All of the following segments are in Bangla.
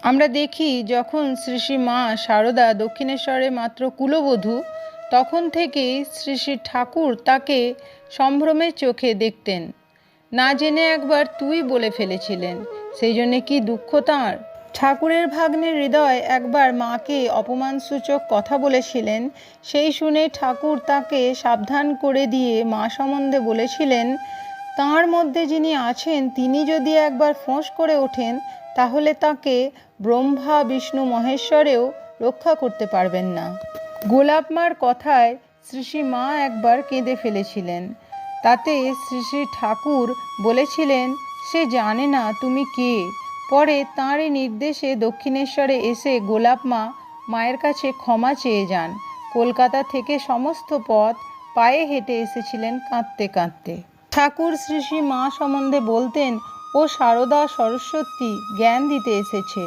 আমরা দেখি যখন শ্রী শ্রী মা শারদা দক্ষিণেশ্বরে মাত্র কুলবধূ, তখন থেকেই শ্রী শ্রী ঠাকুর তাকে সম্ভ্রমের চোখে দেখতেন। না জেনে একবার তুই বলে ফেলেছিলেন, সেই জন্যে কি দুঃখ তাঁর। ঠাকুরের ভাগ্নের হৃদয় একবার মাকে অপমানসূচক কথা বলেছিলেন, সেই শুনে ঠাকুর তাকে সাবধান করে দিয়ে মা সম্বন্ধে বলেছিলেন, তাঁর মধ্যে যিনি আছেন তিনি যদি একবার ফোঁস করে ওঠেন তাহলে তাকে ব্রহ্মা বিষ্ণু মহেশ্বরেও রক্ষা করতে পারবেন না। গোলাপ মার কথায় শ্রী শ্রী মা একবার কেঁদে ফেলেছিলেন। তাতে শ্রী শ্রী ঠাকুর বলেছিলেন, সে জানে না তুমি কে। পরে তাঁরই নির্দেশে দক্ষিণেশ্বরে এসে গোলাপ মা মায়ের কাছে ক্ষমা চেয়ে যান। কলকাতা থেকে সমস্ত পথ পায়ে হেঁটে এসেছিলেন কাঁদতে কাঁদতে। ঠাকুর শ্রী শ্রী মা সম্বন্ধে বলতেন, ও শারদা সরস্বতী জ্ঞান দিতে এসেছে।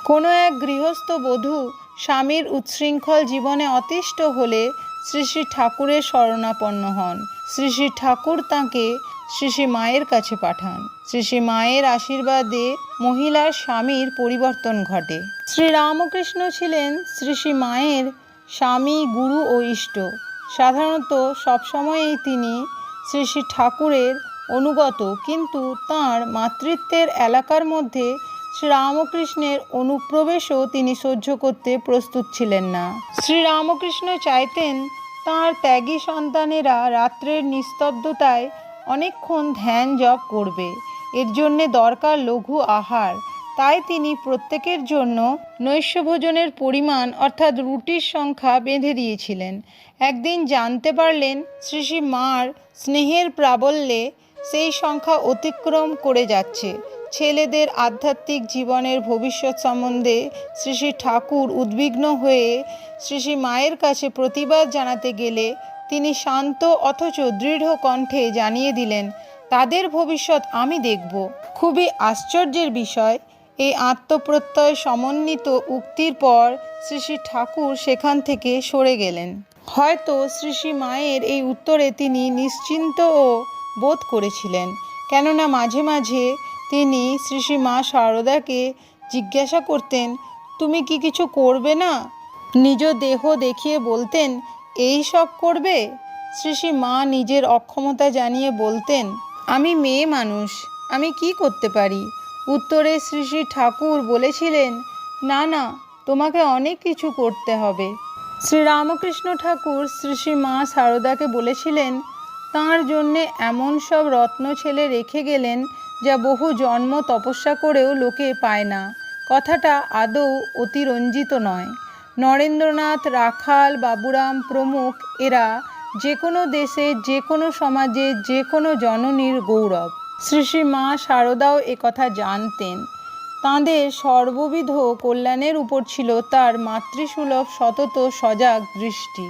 কোনো এক গৃহস্থ বধূ স্বামীর উচ্ছৃঙ্খল জীবনে অতিষ্ঠ হলে শ্রী শ্রী ঠাকুরের শরণাপন্ন হন। শ্রী শ্রী ঠাকুর তাঁকে শ্রী শ্রী মায়ের কাছে পাঠান। শ্রী শ্রী মায়ের আশীর্বাদে মহিলার স্বামীর পরিবর্তন ঘটে। শ্রীরামকৃষ্ণ ছিলেন শ্রী শ্রী মায়ের স্বামী, গুরু ও ইষ্ট। সাধারণত সবসময়েই তিনি শ্রী শ্রী ঠাকুরের অনুগত, কিন্তু তাঁর মাতৃত্বের এলাকার মধ্যে শ্রীরামকৃষ্ণের অনুপ্রবেশও তিনি সহ্য করতে প্রস্তুত ছিলেন না। শ্রীরামকৃষ্ণ চাইতেন তাঁর ত্যাগী সন্তানেরা রাত্রের নিস্তব্ধতায় অনেকক্ষণ ধ্যান জপ করবে। এর জন্যে দরকার লঘু আহার। তাই তিনি প্রত্যেকের জন্য নৈশভোজনের পরিমাণ অর্থাৎ রুটির সংখ্যা বেঁধে দিয়েছিলেন। একদিন জানতে পারলেন শ্রী শ্রী মার স্নেহের প্রাবল্যে সেই সংখ্যা অতিক্রম করে যাচ্ছে। ছেলেদের আধ্যাত্মিক জীবনের ভবিষ্যৎ সম্বন্ধে শ্রী শ্রী ঠাকুর উদ্বিগ্ন হয়ে শ্রী শ্রী মায়ের কাছে প্রতিবাদ জানাতে গেলে তিনি শান্ত অথচ দৃঢ় কণ্ঠে জানিয়ে দিলেন, তাদের ভবিষ্যৎ আমি দেখব। খুবই আশ্চর্যের বিষয়, এই আত্মপ্রত্যয় সমন্বিত উক্তির পর শ্রী শ্রী ঠাকুর সেখান থেকে সরে গেলেন। হয়তো শ্রী শ্রী মায়ের এই উত্তরে তিনি নিশ্চিন্তও বোধ করেছিলেন, কেননা মাঝে মাঝে তিনি শ্রী শ্রী মা শারদাকে জিজ্ঞাসা করতেন, তুমি কি কিছু করবে না? নিজ দেহ দেখিয়ে বলতেন, এই সব করবে? শ্রী শ্রী মা নিজের অক্ষমতা জানিয়ে বলতেন, আমি মেয়ে মানুষ, আমি কি করতে পারি? উত্তরে শ্রী শ্রী ঠাকুর বলেছিলেন, না না, তোমাকে অনেক কিছু করতে হবে। শ্রীরামকৃষ্ণ ঠাকুর শ্রী শ্রী মা শারদাকে বলেছিলেন, তাঁর জন্যে এমন সব রত্ন ছেলে রেখে গেলেন যা বহু জন্ম তপস্যা করেও লোকে পায় না। কথাটা আদৌ অতিরঞ্জিত নয়। নরেন্দ্রনাথ, রাখাল, বাবুরাম প্রমুখ এরা যে কোনো দেশে, যে কোনো সমাজে, যে কোনো জননীর গৌরব। শ্রী শ্রী মা শারদাও একথা জানতেন। তাঁদের সর্ববিধ কল্যাণের উপর ছিল তার মাতৃসুলভ সতত সজাগ দৃষ্টি।